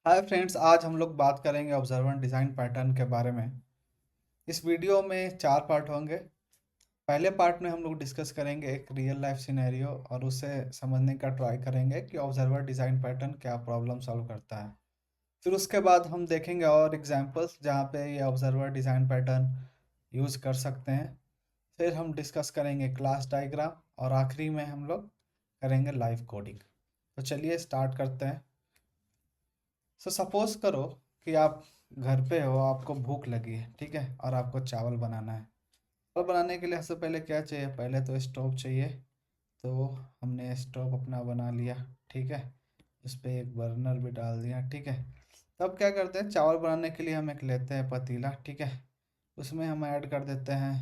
Hi friends, आज हम लोग बात करेंगे ऑब्जर्वेंट डिज़ाइन पैटर्न के बारे में। इस वीडियो में 4 पार्ट होंगे। पहले पार्ट में हम लोग डिस्कस करेंगे एक रियल लाइफ सिनेरियो और उसे समझने का ट्राई करेंगे कि ऑब्जर्वर डिज़ाइन पैटर्न क्या प्रॉब्लम सॉल्व करता है। फिर उसके बाद हम देखेंगे और एग्जांपल्स जहाँ पे ये ऑब्जर्वर डिज़ाइन पैटर्न यूज़ कर सकते हैं। फिर हम डिस्कस करेंगे क्लास डायग्राम और आखिरी में हम लोग करेंगे लाइव कोडिंग। तो चलिए स्टार्ट करते हैं। सपोज करो कि आप घर पे हो, आपको भूख लगी है, ठीक है, और आपको चावल बनाना है। चावल बनाने के लिए सबसे पहले क्या चाहिए? पहले तो स्टोव चाहिए। तो हमने स्टोव अपना बना लिया, ठीक है। उस पर एक बर्नर भी डाल दिया, ठीक है। तब क्या करते हैं, चावल बनाने के लिए हम एक लेते हैं पतीला, ठीक है। उसमें हम ऐड कर देते हैं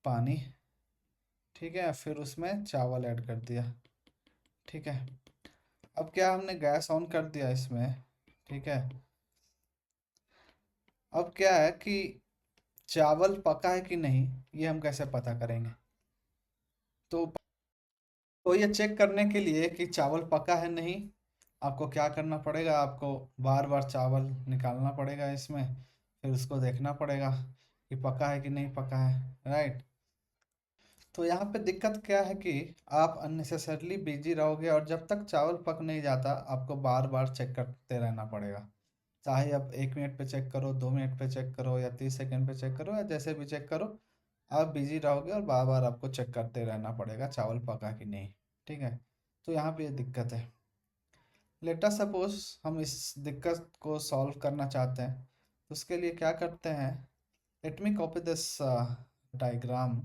पानी, ठीक है। फिर उसमें चावल ऐड कर दिया, ठीक है। अब क्या, हमने गैस ऑन कर दिया इसमें, ठीक है। अब क्या है कि चावल पका है कि नहीं, ये हम कैसे पता करेंगे? तो ये चेक करने के लिए कि चावल पका है नहीं, आपको क्या करना पड़ेगा? आपको बार बार चावल निकालना पड़ेगा इसमें, फिर उसको देखना पड़ेगा कि पका है कि नहीं पका है, राइट। तो यहाँ पे दिक्कत क्या है कि आप अननेसेसरली बिजी रहोगे और जब तक चावल पक नहीं जाता आपको बार बार चेक करते रहना पड़ेगा। चाहे आप 1 मिनट पे चेक करो, 2 मिनट पे चेक करो, या 30 सेकंड पे चेक करो, या जैसे भी चेक करो, आप बिजी रहोगे और बार बार आपको चेक करते रहना पड़ेगा चावल पका कि नहीं, ठीक है। तो यहाँ पे ये दिक्कत है। लेट अस सपोज हम इस दिक्कत को सॉल्व करना चाहते हैं, तो उसके लिए क्या करते हैं, let me copy this diagram.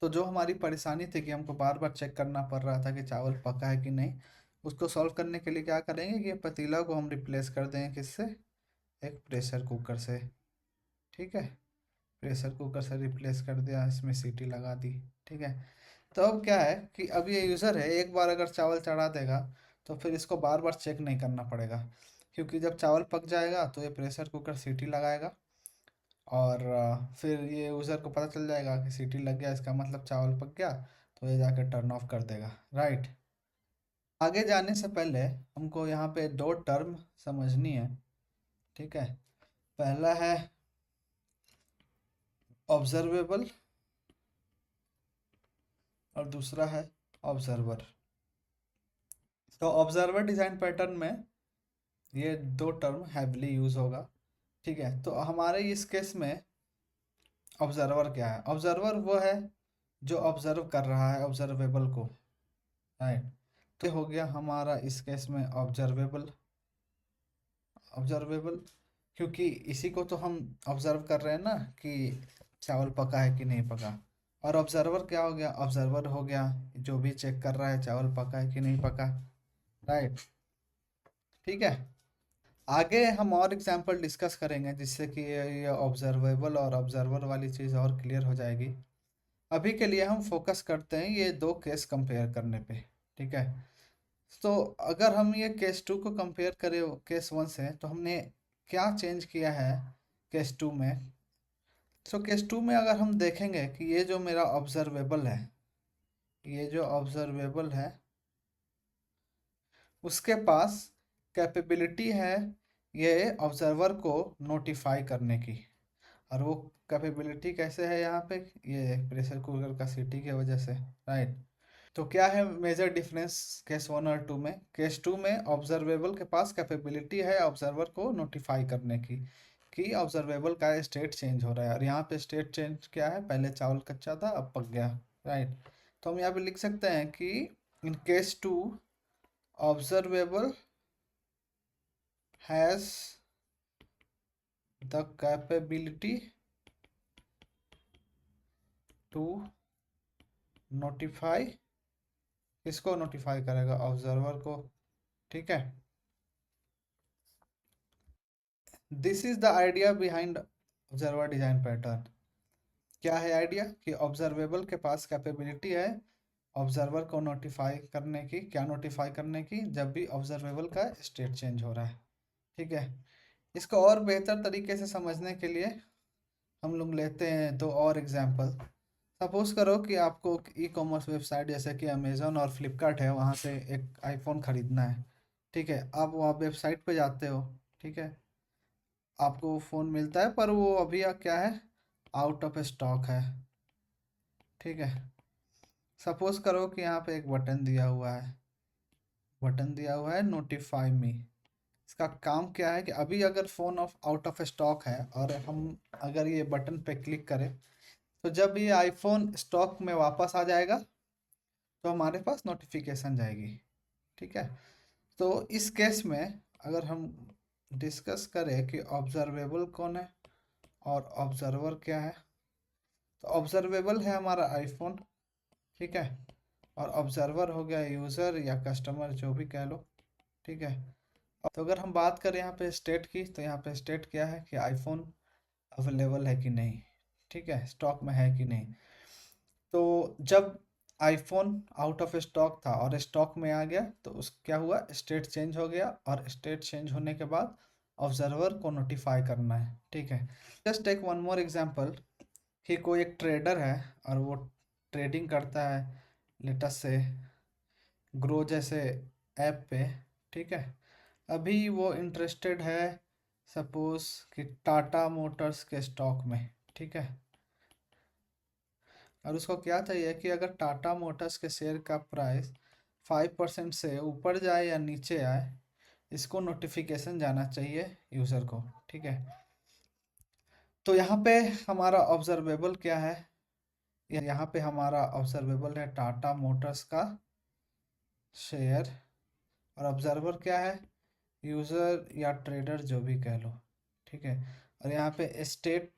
तो जो हमारी परेशानी थी कि हमको बार बार चेक करना पड़ रहा था कि चावल पका है कि नहीं, उसको सॉल्व करने के लिए क्या करेंगे कि ये पतीला को हम रिप्लेस कर देंगे किससे? एक प्रेशर कुकर से, ठीक है। प्रेशर कुकर से रिप्लेस कर दिया, इसमें सीटी लगा दी, ठीक है। तो अब क्या है कि अब ये यूज़र है, एक बार अगर चावल चढ़ा देगा तो फिर इसको बार बार चेक नहीं करना पड़ेगा, क्योंकि जब चावल पक जाएगा तो ये प्रेशर कुकर सीटी लगाएगा और फिर ये यूज़र को पता चल जाएगा कि सीटी लग गया, इसका मतलब चावल पक गया। तो ये जाके टर्न ऑफ कर देगा, राइट। आगे जाने से पहले हमको यहाँ पे दो टर्म समझनी है, ठीक है। पहला है ऑब्जर्वेबल और दूसरा है ऑब्जर्वर। तो ऑब्जर्वर डिज़ाइन पैटर्न में ये दो टर्म हैवली यूज़ होगा, ठीक है। तो हमारे इस केस में ऑब्जर्वर क्या है? ऑब्जर्वर वो है जो ऑब्जर्व कर रहा है ऑब्जर्वेबल को, राइट। तो ये हो गया हमारा इस केस में ऑब्जर्वेबल। ऑब्जर्वेबल क्योंकि इसी को तो हम ऑब्जर्व कर रहे हैं ना कि चावल पका है कि नहीं पका। और ऑब्जर्वर क्या हो गया? ऑब्जर्वर हो गया जो भी चेक कर रहा है चावल पका है कि नहीं पका, राइट, ठीक है। आगे हम और एग्जांपल डिस्कस करेंगे जिससे कि ये ऑब्जर्वेबल और ऑब्जर्वर वाली चीज़ और क्लियर हो जाएगी। अभी के लिए हम फोकस करते हैं ये दो केस कंपेयर करने पे, ठीक है। तो अगर हम ये केस टू को कंपेयर करें केस वन से, तो हमने क्या चेंज किया है केस टू में? तो केस टू में अगर हम देखेंगे कि ये जो मेरा ऑब्जर्वेबल है, ये जो ऑब्जर्वेबल है उसके पास कैपेबिलिटी है ये ऑब्जर्वर को नोटिफाई करने की। और वो कैपेबिलिटी कैसे है यहाँ पे? ये प्रेशर कुकर का सीटी की वजह से, राइट। तो क्या है मेजर डिफरेंस केस वन और टू में? केस टू में ऑब्जर्वेबल के पास कैपेबिलिटी है ऑब्जर्वर को नोटिफाई करने की कि ऑब्जर्वेबल का स्टेट चेंज हो रहा है, और यहाँ पे स्टेट चेंज क्या है? पहले चावल कच्चा था, अब पक गया, राइट। तो हम यहाँ पे लिख सकते हैं कि in case two observable has the capability to notify. किसको नोटिफाई करेगा? ऑब्जर्वर को, ठीक है। This is the idea behind observer design pattern. क्या है आइडिया? कि ऑब्जर्वेबल के पास कैपेबिलिटी है ऑब्जर्वर को नोटिफाई करने की। क्या नोटिफाई करने की? जब भी ऑब्जर्वेबल का स्टेट चेंज हो रहा है, ठीक है। इसको और बेहतर तरीके से समझने के लिए हम लोग लेते हैं दो और एग्जांपल। सपोज करो कि आपको ई कॉमर्स वेबसाइट जैसे कि अमेज़न और फ्लिपकार्ट है, वहाँ से एक आईफोन ख़रीदना है, ठीक है, आप वहाँ वेबसाइट पे जाते हो, ठीक है, आपको वो फ़ोन मिलता है पर वो अभी क्या है, आउट ऑफ स्टॉक है। ठीक है, सपोज करो कि यहाँ पे एक बटन दिया हुआ है, बटन दिया हुआ है नोटिफाई मी। इसका काम क्या है कि अभी अगर phone off out of stock है और हम अगर ये बटन पे क्लिक करें, तो जब ये आईफोन स्टॉक में वापस आ जाएगा तो हमारे पास नोटिफिकेशन जाएगी। ठीक है, तो इस केस में अगर हम डिस्कस करें कि ऑब्जर्वेबल कौन है और ऑब्जर्वर क्या है, तो ऑब्जर्वेबल है हमारा आईफोन, ठीक है, और ऑब्जर्वर हो गया यूज़र या कस्टमर जो भी कह लो। ठीक है, तो अगर हम बात करें यहाँ पे स्टेट की, तो यहाँ पे स्टेट क्या है कि आईफोन अवेलेबल है कि नहीं, ठीक है, स्टॉक में है कि नहीं। तो जब आईफोन आउट ऑफ स्टॉक था और स्टॉक में आ गया तो उस क्या हुआ, स्टेट चेंज हो गया, और स्टेट चेंज होने के बाद ऑब्जर्वर को नोटिफाई करना है। ठीक है, just take one more example कि कोई एक ट्रेडर है और वो ट्रेडिंग करता है लेटेस्ट से ग्रो जैसे ऐप पे। ठीक है, अभी वो इंटरेस्टेड है सपोज कि टाटा मोटर्स के स्टॉक में। ठीक है, और उसको क्या चाहिए कि अगर टाटा मोटर्स के शेयर का प्राइस 5% से ऊपर जाए या नीचे आए, इसको नोटिफिकेशन जाना चाहिए यूज़र को। ठीक है, तो यहाँ पे हमारा ऑब्जर्वेबल क्या है, यहाँ पे हमारा ऑब्जर्वेबल है टाटा मोटर्स का शेयर, और ऑब्जर्वर क्या है, यूज़र या ट्रेडर जो भी कह लो। ठीक है, और यहाँ पे स्टेट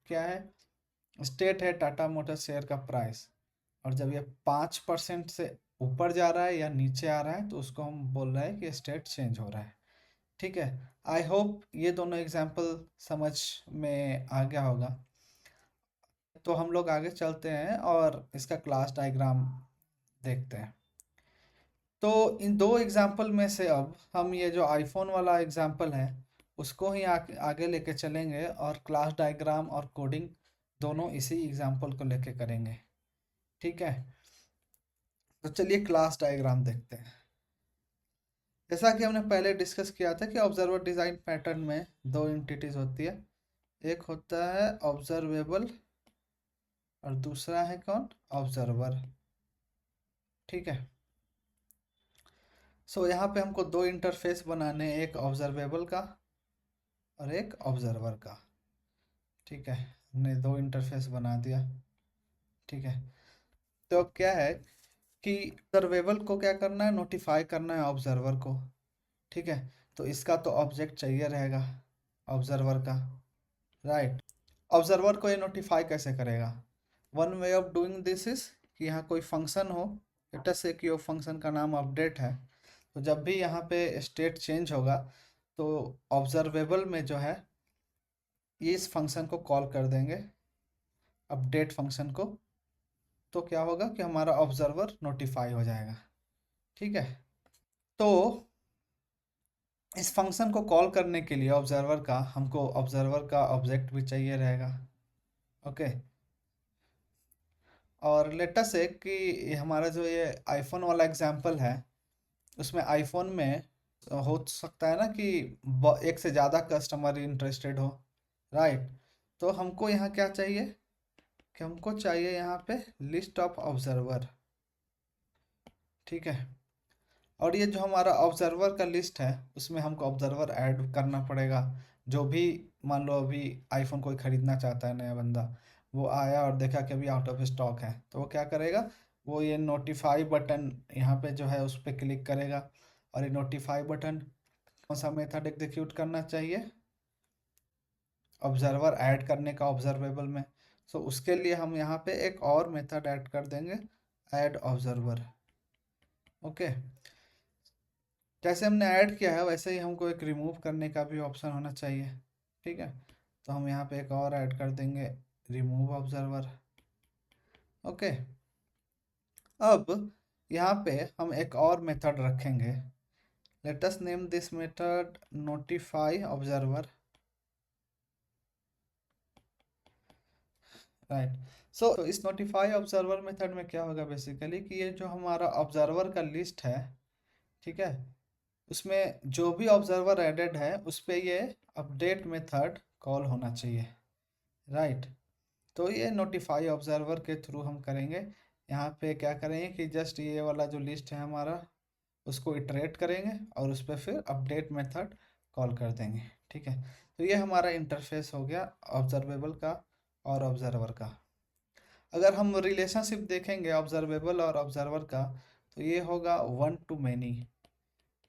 क्या है, स्टेट है टाटा मोटर्स शेयर का प्राइस, और जब ये 5% से ऊपर जा रहा है या नीचे आ रहा है तो उसको हम बोल रहे हैं कि स्टेट चेंज हो रहा है। ठीक है, आई होप ये दोनों एग्जाम्पल समझ में आ गया होगा। तो हम लोग आगे चलते हैं और इसका क्लास डायग्राम देखते हैं। तो इन दो एग्जाम्पल में से अब हम ये जो आईफोन वाला एग्जाम्पल है उसको ही आगे लेके चलेंगे, और क्लास डायग्राम और कोडिंग दोनों इसी एग्जाम्पल को लेके करेंगे। ठीक है, तो चलिए क्लास डायग्राम देखते हैं। जैसा कि हमने पहले डिस्कस किया था कि ऑब्जर्वर डिज़ाइन पैटर्न में दो एंटिटीज होती है, एक होता है ऑब्जर्वेबल और दूसरा है कौन, ऑब्जर्वर। ठीक है, सो यहाँ पे हमको दो इंटरफेस बनाने हैं, एक ऑब्जर्वेबल का और एक ऑब्जर्वर का। ठीक है, हमने दो इंटरफेस बना दिया। ठीक है, तो अब क्या है कि ऑब्जर्वेबल को क्या करना है, नोटिफाई करना है ऑब्जर्वर को। ठीक है, तो इसका तो ऑब्जेक्ट चाहिए रहेगा ऑब्जर्वर का, राइट। ऑब्जर्वर को ये नोटिफाई कैसे करेगा, one way of doing this is कि यहाँ कोई फंक्शन हो, लेट्स से कि वो फंक्शन का नाम अपडेट है, तो जब भी यहाँ पे स्टेट चेंज होगा तो ऑब्जर्वेबल में जो है ये इस फंक्शन को कॉल कर देंगे, अपडेट फंक्शन को, तो क्या होगा कि हमारा ऑब्जर्वर नोटिफाई हो जाएगा। ठीक है, तो इस फंक्शन को कॉल करने के लिए ऑब्जर्वर का, हमको ऑब्जर्वर का ऑब्जेक्ट भी चाहिए रहेगा। ओके, और लेटेस्ट से कि हमारा जो ये आईफोन वाला एग्जांपल है उसमें आईफोन में हो सकता है ना कि एक से ज़्यादा कस्टमर इंटरेस्टेड हो, राइट। तो हमको यहाँ क्या चाहिए कि हमको चाहिए यहाँ पे लिस्ट ऑफ ऑब्जर्वर। ठीक है, और ये जो हमारा ऑब्जर्वर का लिस्ट है उसमें हमको ऑब्जर्वर ऐड करना पड़ेगा। जो भी मान लो अभी आईफोन कोई ख़रीदना चाहता है नया बंदा, वो आया और देखा कि अभी आउट ऑफ स्टॉक है, तो वो क्या करेगा, वो ये नोटिफाई बटन यहाँ पे जो है उस पर क्लिक करेगा, और ये नोटिफाई बटन कौन सा मेथड एग्जीक्यूट करना चाहिए, ऑब्जर्वर ऐड करने का ऑब्जर्वेबल में। सो उसके लिए हम यहाँ पे एक और मेथड ऐड कर देंगे, ऐड ऑब्जर्वर। ओके, जैसे हमने ऐड किया है वैसे ही हमको एक रिमूव करने का भी ऑप्शन होना चाहिए। ठीक है, तो हम यहाँ पे एक और ऐड कर देंगे, रिमूव ऑब्जर्वर। ओके, अब यहाँ पे हम एक और मेथड रखेंगे, let us name this method notify observer, right. So इस नोटिफाई ऑब्जर्वर मेथड में क्या होगा बेसिकली कि ये जो हमारा ऑब्जर्वर का लिस्ट है, ठीक है, उसमें जो भी ऑब्जर्वर एडेड है उस पे ये अपडेट मेथड कॉल होना चाहिए, राइट। तो ये नोटिफाई ऑब्जर्वर के थ्रू हम करेंगे। यहाँ पे क्या करेंगे कि जस्ट ये वाला जो लिस्ट है हमारा उसको इटरेट करेंगे और उस पर फिर अपडेट मेथड कॉल कर देंगे, ठीक है। तो ये हमारा इंटरफेस हो गया ऑब्जर्वेबल का और ऑब्जर्वर का। अगर हम रिलेशनशिप देखेंगे ऑब्जर्वेबल और ऑब्जर्वर का, तो ये होगा वन टू मैनी,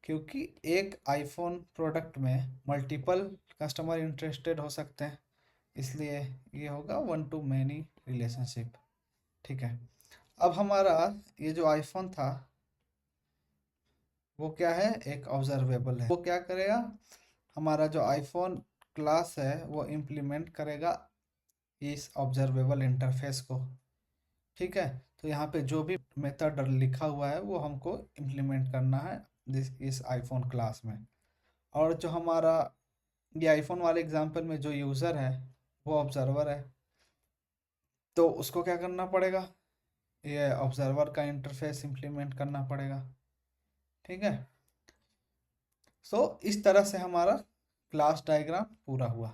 क्योंकि एक आईफोन प्रोडक्ट में मल्टीपल कस्टमर इंटरेस्टेड हो सकते हैं, इसलिए ये होगा वन टू मैनी रिलेशनशिप, ठीक है। अब हमारा ये जो आईफोन था वो क्या है, एक ऑब्जर्वेबल है। वो क्या करेगा, हमारा जो आईफोन क्लास है वो इम्प्लीमेंट करेगा इस ऑब्जर्वेबल इंटरफेस को, ठीक है। तो यहाँ पे जो भी मेथड लिखा हुआ है वो हमको इम्प्लीमेंट करना है इस आईफोन क्लास में। और जो हमारा ये आईफोन वाले एग्जांपल में जो यूज़र है वो ऑब्जर्वर है, तो उसको क्या करना पड़ेगा, ये ऑब्जर्वर का इंटरफेस इम्प्लीमेंट करना पड़ेगा, ठीक है। सो इस तरह से हमारा क्लास डायग्राम पूरा हुआ।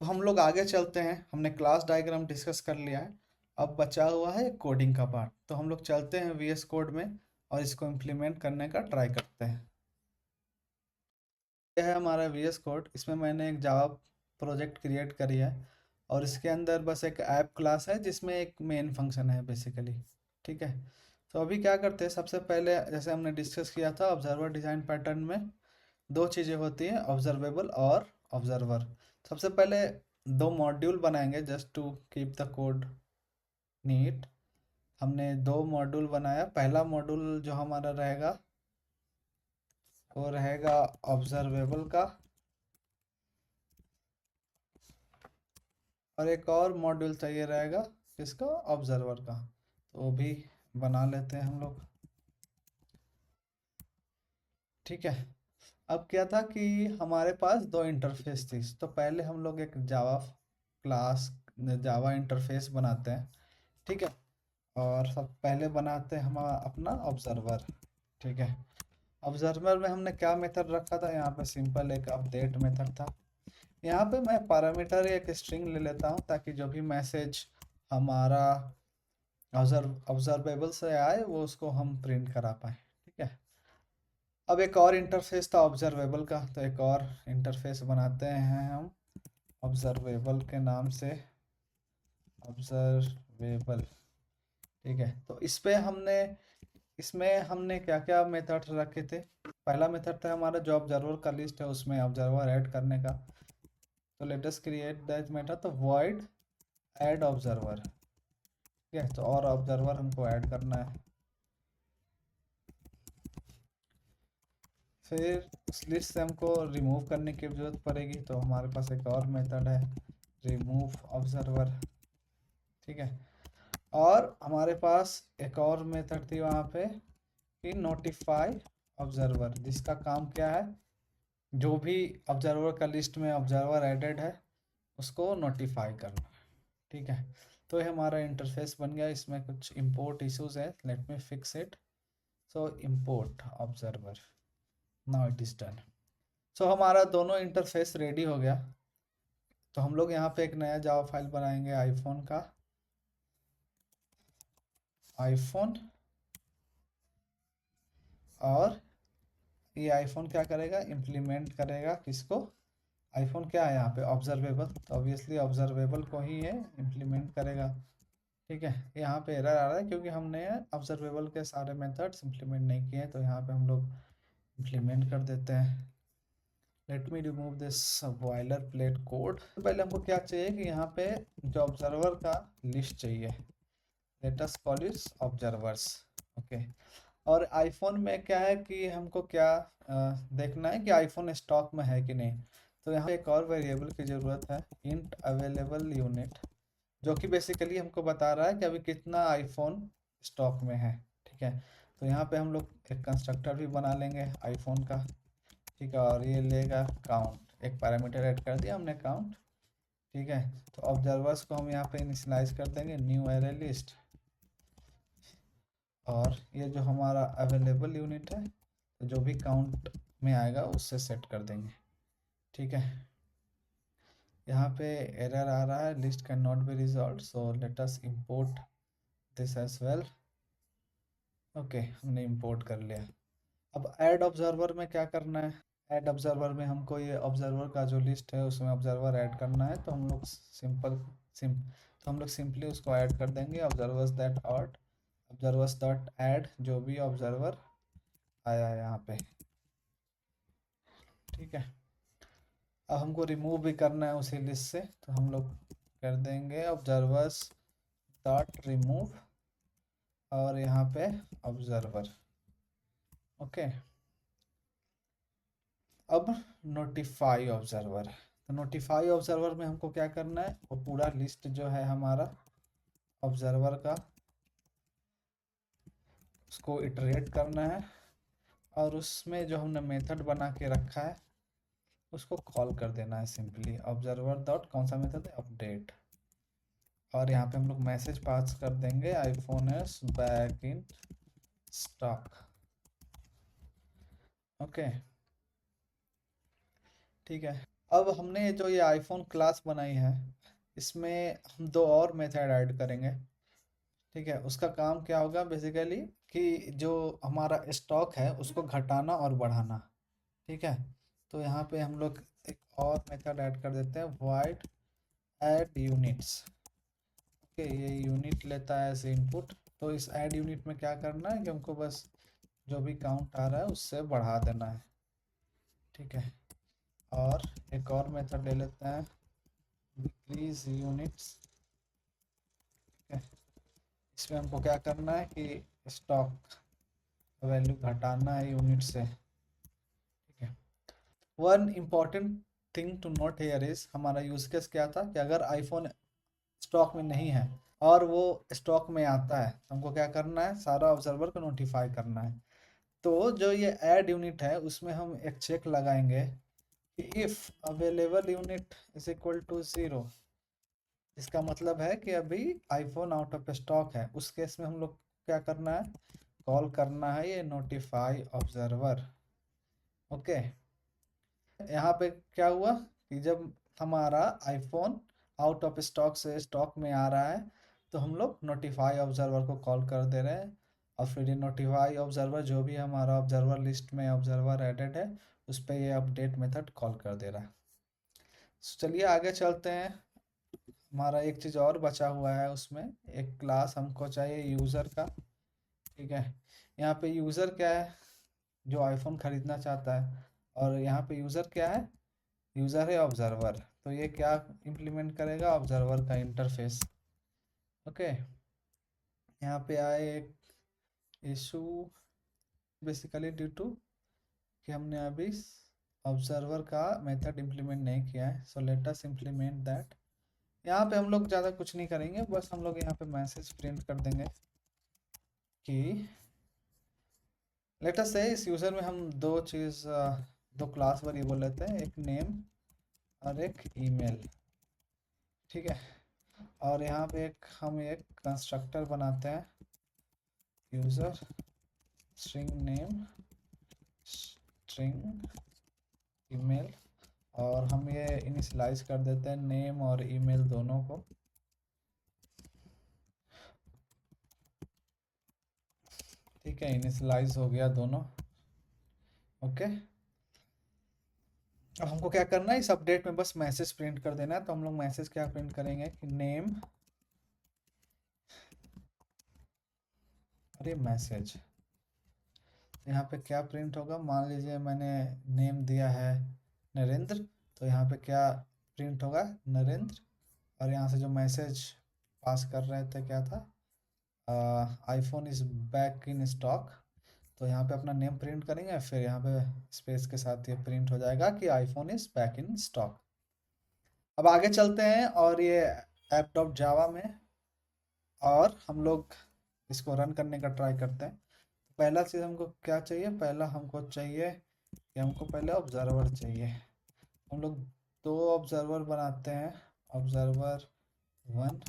तो हम लोग आगे चलते हैं, हमने क्लास डायग्राम डिस्कस कर लिया है, अब बचा हुआ है कोडिंग का पार्ट। तो हम लोग चलते हैं वीएस कोड में और इसको इम्प्लीमेंट करने का ट्राई करते हैं। यह है हमारा वीएस कोड, इसमें मैंने एक जावा प्रोजेक्ट क्रिएट करी है और इसके अंदर बस एक ऐप क्लास है जिसमें एक मेन फंक्शन है बेसिकली, ठीक है। तो अभी क्या करते हैं, सबसे पहले जैसे हमने डिस्कस किया था ऑब्जर्वर डिज़ाइन पैटर्न में दो चीज़ें होती हैं, ऑब्जर्वेबल और ऑब्जर्वर। सबसे पहले दो मॉड्यूल बनाएंगे just to keep the code neat. हमने दो मॉड्यूल बनाया, पहला मॉड्यूल जो हमारा रहेगा वो रहेगा ऑब्जर्वेबल का, और एक और मॉड्यूल चाहिए रहेगा किसका, ऑब्जर्वर का। तो वो भी बना लेते हैं हम लोग, ठीक है। अब क्या था कि हमारे पास दो इंटरफेस थी, तो पहले हम लोग एक जावा क्लास जावा इंटरफेस बनाते हैं, ठीक है। और सब पहले बनाते हैं हम अपना ऑब्जर्वर, ठीक है। ऑब्जर्वर में हमने क्या मेथड रखा था, यहाँ पे सिंपल एक अपडेट मेथड था। यहाँ पे मैं पैरामीटर एक स्ट्रिंग ले लेता हूँ ताकि जो भी मैसेज हमारा ऑब्जर्वेबल से आए वो उसको हम प्रिंट करा पाए, ठीक है। अब एक और इंटरफेस था ऑब्जर्वेबल का, तो एक और इंटरफेस बनाते हैं हम ऑब्जर्वेबल के नाम से, ऑब्जर्वेबल, ठीक है। तो इसमें हमने क्या क्या मेथड रखे थे। पहला मेथड था हमारा जो ऑब्जर्वर का लिस्ट है उसमें ऑब्जर्वर ऐड करने का, तो let us create that method, तो वॉइड ऐड ऑब्जर्वर, ठीक है। तो और ऑब्जर्वर हमको ऐड करना है, फिर उस लिस्ट से हमको रिमूव करने की जरूरत पड़ेगी, तो हमारे पास एक और मेथड है रिमूव ऑब्जर्वर, ठीक है। और हमारे पास एक और मेथड थी वहाँ पे कि नोटिफाई ऑब्जर्वर, जिसका काम क्या है, जो भी ऑब्जर्वर का लिस्ट में ऑब्जर्वर एडेड है उसको नोटिफाई करना, ठीक है। तो ये हमारा इंटरफेस बन गया। इसमें कुछ इंपोर्ट इश्यूज है, let me fix it. So import observer, now it is done. So हमारा दोनों इंटरफेस रेडी हो गया। तो हम लोग यहाँ पे एक नया जावा फाइल बनाएंगे आईफोन का, आईफोन, और ये आईफोन क्या करेगा, इम्प्लीमेंट करेगा किसको, आईफोन क्या है यहाँ पे ऑब्जर्वेबल, तो ऑब्वियसली ऑब्जर्वेबल को ही ये इम्प्लीमेंट करेगा, ठीक है। यहाँ पे एरर आ रहा है क्योंकि हमने ऑब्जर्वेबल के सारे मेथड्स इम्प्लीमेंट नहीं किए, तो यहाँ पे हम लोग इम्प्लीमेंट कर देते हैं। Let me remove this boiler plate code. पहले हमको क्या चाहिए कि यहाँ पे जो ऑब्जर्वर का लिस्ट चाहिए, let us call it observers, okay. और आईफोन में क्या है कि हमको क्या देखना है कि आईफोन स्टॉक में है कि नहीं। तो यहाँ एक और वेरिएबल की ज़रूरत है, इंट अवेलेबल यूनिट, जो कि बेसिकली हमको बता रहा है कि अभी कितना आईफोन स्टॉक में है, ठीक है। तो यहाँ पे हम लोग एक कंस्ट्रक्टर भी बना लेंगे आईफोन का, ठीक है। और ये लेगा काउंट, एक पैरामीटर ऐड कर दिया हमने काउंट, ठीक है। तो ऑब्जर्वर्स को हम यहाँ पे इनिशियलाइज कर देंगे न्यू एरे लिस्ट, और ये जो हमारा अवेलेबल यूनिट है, तो जो भी काउंट में आएगा उससे सेट कर देंगे। ठीक है, यहाँ पे एरर आ रहा है, list can not be resolve, so let us import this as well. Okay, हमने इंपोर्ट कर लिया। अब ऐड ऑब्जर्वर में क्या करना है? ऐड ऑब्जर्वर में हमको ये ऑब्जर्वर का जो लिस्ट है उसमें ऑब्जर्वर ऐड करना है, तो हम लोग तो हम लोग सिंपली उसको ऐड कर देंगे, ऑब्जर्वर्स दैट ऑट ऑब्जर्वर्स डॉट ऐड जो भी ऑब्जर्वर आया है यहाँ पे। ठीक है, अब हमको रिमूव भी करना है उसी लिस्ट से, तो हम लोग कर देंगे ऑब्जर्वर्स डॉट रिमूव और यहाँ पे ऑब्जर्वर। ओके, अब नोटिफाई ऑब्जर्वर। तो नोटिफाई ऑब्जर्वर में हमको क्या करना है, वो पूरा लिस्ट जो है हमारा ऑब्जर्वर का उसको इटरेट करना है और उसमें जो हमने मेथड बना के रखा है उसको कॉल कर देना है सिंपली ऑब्जर्वर डॉट कौन सा मेथड है, अपडेट। और यहाँ पे हम लोग मैसेज पास कर देंगे iPhone is back in stock. Okay, ठीक है। अब हमने जो ये आईफोन क्लास बनाई है इसमें हम दो और मेथड ऐड करेंगे। ठीक है, उसका काम क्या होगा बेसिकली कि जो हमारा स्टॉक है उसको घटाना और बढ़ाना। ठीक है, तो यहाँ पे हम लोग एक और मेथड ऐड कर देते हैं, void add units। ओके, ये यूनिट लेता है एज इनपुट, तो इस ऐड यूनिट में क्या करना है कि हमको बस जो भी काउंट आ रहा है उससे बढ़ा देना है। ठीक है, और एक और मेथड ले लेते हैं, डिक्रीज यूनिट्स। ठीक है, इसमें हमको क्या करना है कि स्टॉक वैल्यू घटाना है यूनिट से। ठीक है, one important thing to note here is, हमारा यूज केस क्या था कि अगर आईफोन स्टॉक में नहीं है और वो स्टॉक में आता है तो हमको क्या करना है, सारा ऑब्जर्वर को नोटिफाई करना है। तो जो ये ऐड यूनिट है उसमें हम एक चेक लगाएंगे कि if available unit is equal to 0, इसका मतलब है कि अभी आईफोन आउट ऑफ स्टॉक है। उस केस में हम लोग क्या करना है, कॉल करना है ये नोटिफाई ऑब्जर्वर। ओके, यहाँ पे क्या हुआ कि जब हमारा आईफोन आउट ऑफ स्टॉक से स्टॉक में आ रहा है तो हम लोग नोटिफाई ऑब्जर्वर को कॉल कर दे रहे हैं और फिर ये नोटिफाई ऑब्जर्वर जो भी हमारा ऑब्जर्वर लिस्ट में ऑब्जर्वर एडेड है उस पर ये अपडेट मेथड कॉल कर दे रहा है। चलिए आगे चलते हैं। हमारा एक चीज़ और बचा हुआ है, उसमें एक क्लास हमको चाहिए यूज़र का। ठीक है, यहाँ पे यूज़र क्या है, जो आईफोन ख़रीदना चाहता है, और यहाँ पे यूज़र क्या है, यूज़र है ऑब्जर्वर। तो ये क्या इम्प्लीमेंट करेगा, ऑब्जर्वर का इंटरफेस। ओके, यहाँ पे आए एक इशू बेसिकली ड्यू टू कि हमने अभी ऑब्जर्वर का मेथड इम्प्लीमेंट नहीं किया है, सो लेट अस इम्प्लीमेंट दैट। यहाँ पे हम लोग ज़्यादा कुछ नहीं करेंगे, बस हम लोग यहाँ पे मैसेज प्रिंट कर देंगे कि लेट अस से इस यूज़र में हम दो क्लास वेरिएबल लेते हैं, एक नेम और एक ईमेल। ठीक है, और यहाँ पे हम एक कंस्ट्रक्टर बनाते हैं, user string name string email, और हम ये इनिशियलाइज कर देते हैं नेम और ईमेल दोनों को। ठीक है, इनिशियलाइज हो गया दोनों। ओके, अब हमको क्या करना है, इस अपडेट में बस मैसेज प्रिंट कर देना है। तो हम लोग मैसेज क्या प्रिंट करेंगे कि नेम, अरे मैसेज यहाँ पे क्या प्रिंट होगा, मान लीजिए मैंने नेम दिया है नरेंद्र, तो यहाँ पे क्या प्रिंट होगा, नरेंद्र। और यहाँ से जो मैसेज पास कर रहे थे क्या था, iPhone is back in stock. तो यहाँ पे अपना नेम प्रिंट करेंगे, फिर यहाँ पे स्पेस के साथ ये प्रिंट हो जाएगा कि iPhone is back in stock. अब आगे चलते हैं और ये ऐप डॉट जावा में, और हम लोग इसको रन करने का ट्राई करते हैं। पहला चीज़ हमको क्या चाहिए, पहला हमको चाहिए कि हमको पहले ऑब्जर्वर चाहिए। हम लोग दो ऑब्जर्वर बनाते हैं, ऑब्जर्वर 1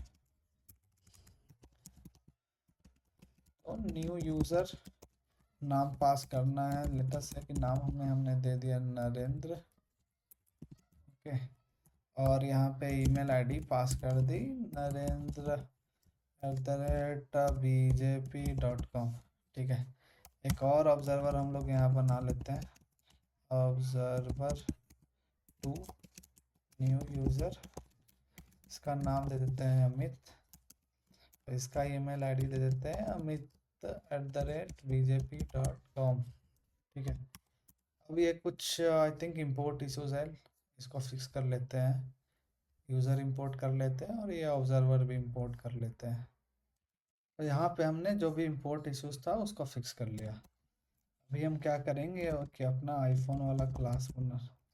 और न्यू यूज़र नाम पास करना है, लेटेस्ट से कि नाम हमने दे दिया नरेंद्र। ओके, और यहाँ पे ईमेल आईडी पास कर दी narendra@bjp.com। ठीक है, एक और ऑब्जर्वर हम लोग यहाँ बना लेते हैं, ऑब्जर्वर 2 न्यू यूज़र। इसका नाम दे देते हैं अमित, तो इसका ईमेल आईडी दे देते हैं amit@bjp.com। ठीक है, अब ये कुछ आई थिंक इंपोर्ट इश्यूज है, इसको फिक्स कर लेते हैं। यूज़र इंपोर्ट कर लेते हैं और ये ऑब्जर्वर भी इंपोर्ट कर लेते हैं। तो यहाँ पे हमने जो भी इंपोर्ट इश्यूज था उसको फिक्स कर लिया। अभी हम क्या करेंगे कि अपना आईफोन वाला क्लास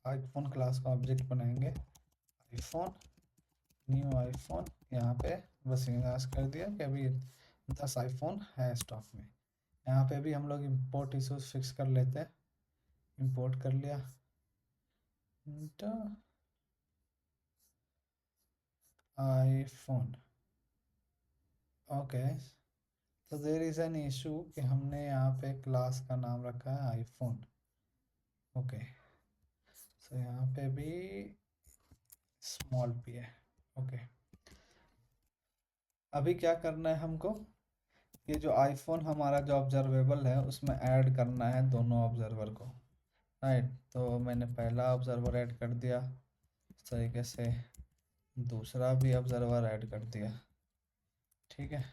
आईफोन क्लास का ऑब्जेक्ट बनाएंगे, आईफोन न्यू आईफोन। यहाँ पे बस इनिशियलाइज कर दिया कि अभी 10 आईफोन है स्टॉक में। यहाँ पे भी हम लोग इंपोर्ट इश्यूज फिक्स कर लेते हैं, इंपोर्ट कर लिया। आईफोन ओके, तो देयर इज़ एन इशू कि हमने यहाँ पे क्लास का नाम रखा है आईफोन। ओके, सो यहाँ पे भी स्मॉल पी है। ओके, अभी क्या करना है हमको, ये जो आईफोन हमारा जो ऑब्जर्वेबल है उसमें ऐड करना है दोनों ऑब्जर्वर को। राइट, तो मैंने पहला ऑब्जर्वर ऐड कर दिया, इस तरीके से दूसरा भी ऑब्जर्वर ऐड कर दिया। ठीक है,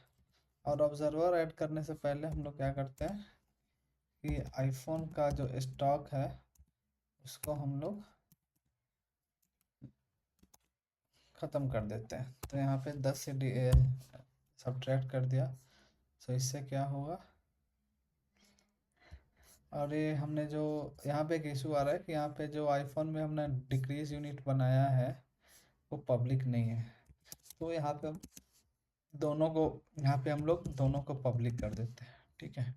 और ऑब्जर्वर ऐड करने से पहले हम लोग क्या करते हैं कि आईफोन का जो स्टॉक है उसको हम लोग ख़त्म कर देते हैं। तो यहाँ पे 10 से सब्ट्रैक्ट कर दिया, तो इससे क्या होगा, और ये हमने जो यहाँ पे एक इशू आ रहा है कि यहाँ पे जो आईफोन में हमने डिक्रीज यूनिट बनाया है वो पब्लिक नहीं है। तो यहाँ पे हम दोनों को, यहाँ पे हम लोग दोनों को पब्लिक कर देते हैं। ठीक है,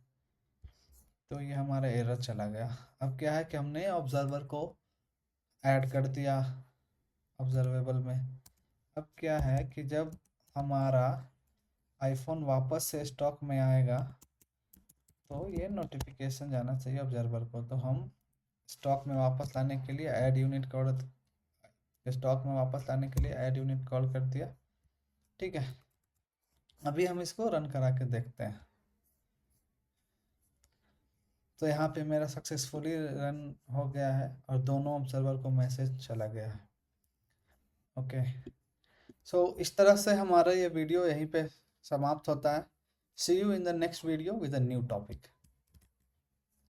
तो ये हमारा एरर चला गया। अब क्या है कि हमने ऑब्जर्वर को ऐड कर दिया ऑब्जर्वेबल में। अब क्या है कि जब हमारा आईफोन वापस से स्टॉक में आएगा तो ये नोटिफिकेशन जाना चाहिए ऑब्जर्वर को। तो हम स्टॉक में वापस लाने के लिए ऐड यूनिट कॉल, स्टॉक में वापस लाने के लिए ऐड यूनिट कॉल कर दिया। ठीक है, अभी हम इसको रन करा के देखते हैं। तो यहाँ पे मेरा सक्सेसफुली रन हो गया है और दोनों ऑब्जर्वर को मैसेज चला गया है। ओके, सो इस तरह से हमारा ये वीडियो यहीं पे समाप्त होता है। See you in the next video with a new topic.